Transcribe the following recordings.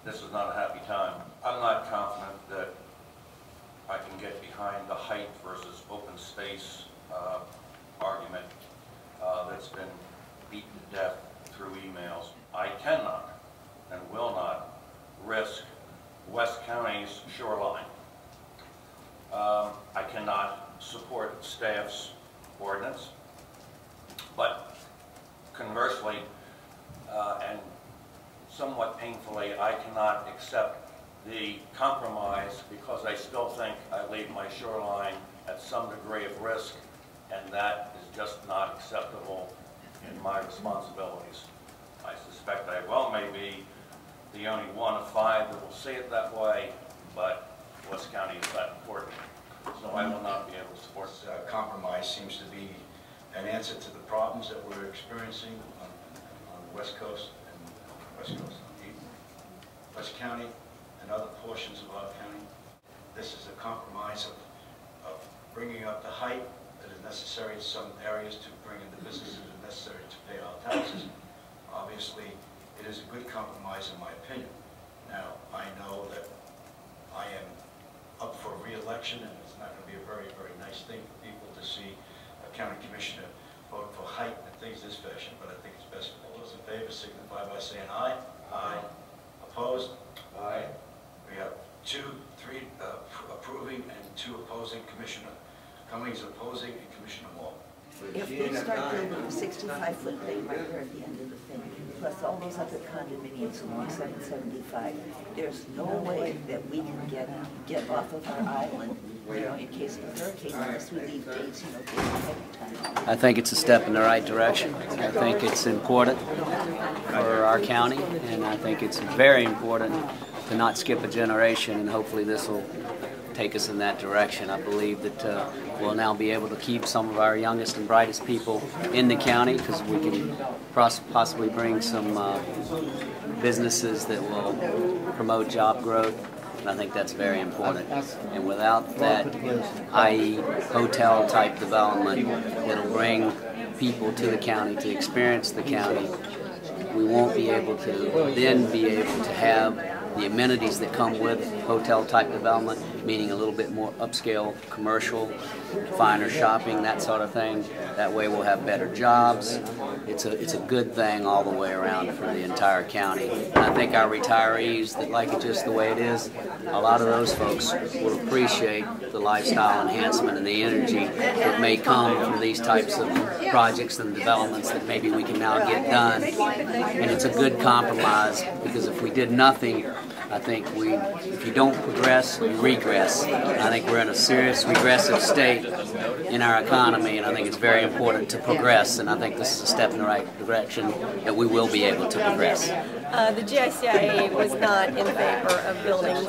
this is not a happy time. I'm not confident that I can get behind the height versus open space argument that's been beaten to death through emails. I cannot and will not risk West County's shoreline. I cannot support staff's ordinance, but conversely, and somewhat painfully, I cannot accept the compromise because I still think I leave my shoreline at some degree of risk, and that is just not acceptable in my responsibilities. I suspect I may be the only one of 5 that will see it that way, but West County is that important. So I will not be able to support it. Compromise seems to be an answer to the problems that we're experiencing on the West Coast and West County and other portions of our county. This is a compromise of bringing up the height that is necessary in some areas to bring in the businesses that are necessary to pay our taxes. Obviously, it is a good compromise in my opinion. Now, I know that I am up for re-election, and it's not going to be a very, very nice thing for people to see a county commissioner vote for height and things this fashion, but I think it's best for all those in favor signify by saying aye. Aye. Opposed? Aye. We have 2, 3 approving and 2 opposing. Commissioner Cummings opposing and Commissioner Moore. If we start building a 65-foot lane right there at the end of the thing, plus all those other condominiums along 775, there's no way that we can get off of our island, in case of a hurricane, unless we leave dates, days ahead of time. I think it's a step in the right direction. I think it's important for our county, and I think it's very important to not skip a generation, and hopefully this will take us in that direction. I believe that we'll now be able to keep some of our youngest and brightest people in the county because we can possibly bring some businesses that will promote job growth, and I think that's very important. And without that, i.e. hotel type development that'll bring people to the county to experience the county, we won't be able to then have the amenities that come with hotel-type development, meaning a little bit more upscale commercial, finer shopping, that sort of thing. That way we'll have better jobs. It's a good thing all the way around for the entire county. And I think our retirees that like it just the way it is, a lot of those folks will appreciate the lifestyle enhancement and the energy that may come from these types of projects and developments that maybe we can now get done. And it's a good compromise, because if we did nothing, I think if you don't progress, you regress. And I think we're in a serious regressive state in our economy, and I think it's very important to progress, and I think this is a step in the right direction that we will be able to progress. The GICIA was not in favor of buildings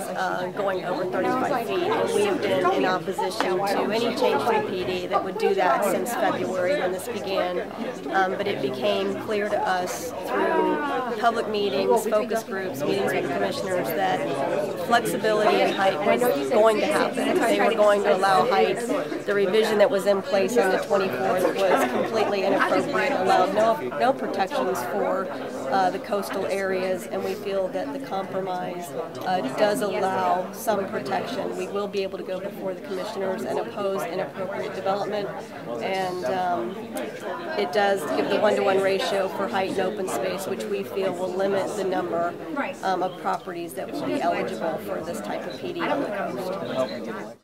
going over 35 feet, and we have been in opposition to any change to the PD that would do that since February when this began. But it became clear to us through public meetings, focus groups, meetings with the commissioners, that flexibility in height was going to happen. They were going to allow height. The revision that was in place on the 24th was completely inappropriate, allowed no protections for the coastal areas, and we feel that the compromise does allow some protection. We will be able to go before the commissioners and oppose inappropriate development, and it does give the 1-to-1 ratio for height and open space, which we feel will limit the number of properties that will be eligible for this type of PD on the coast.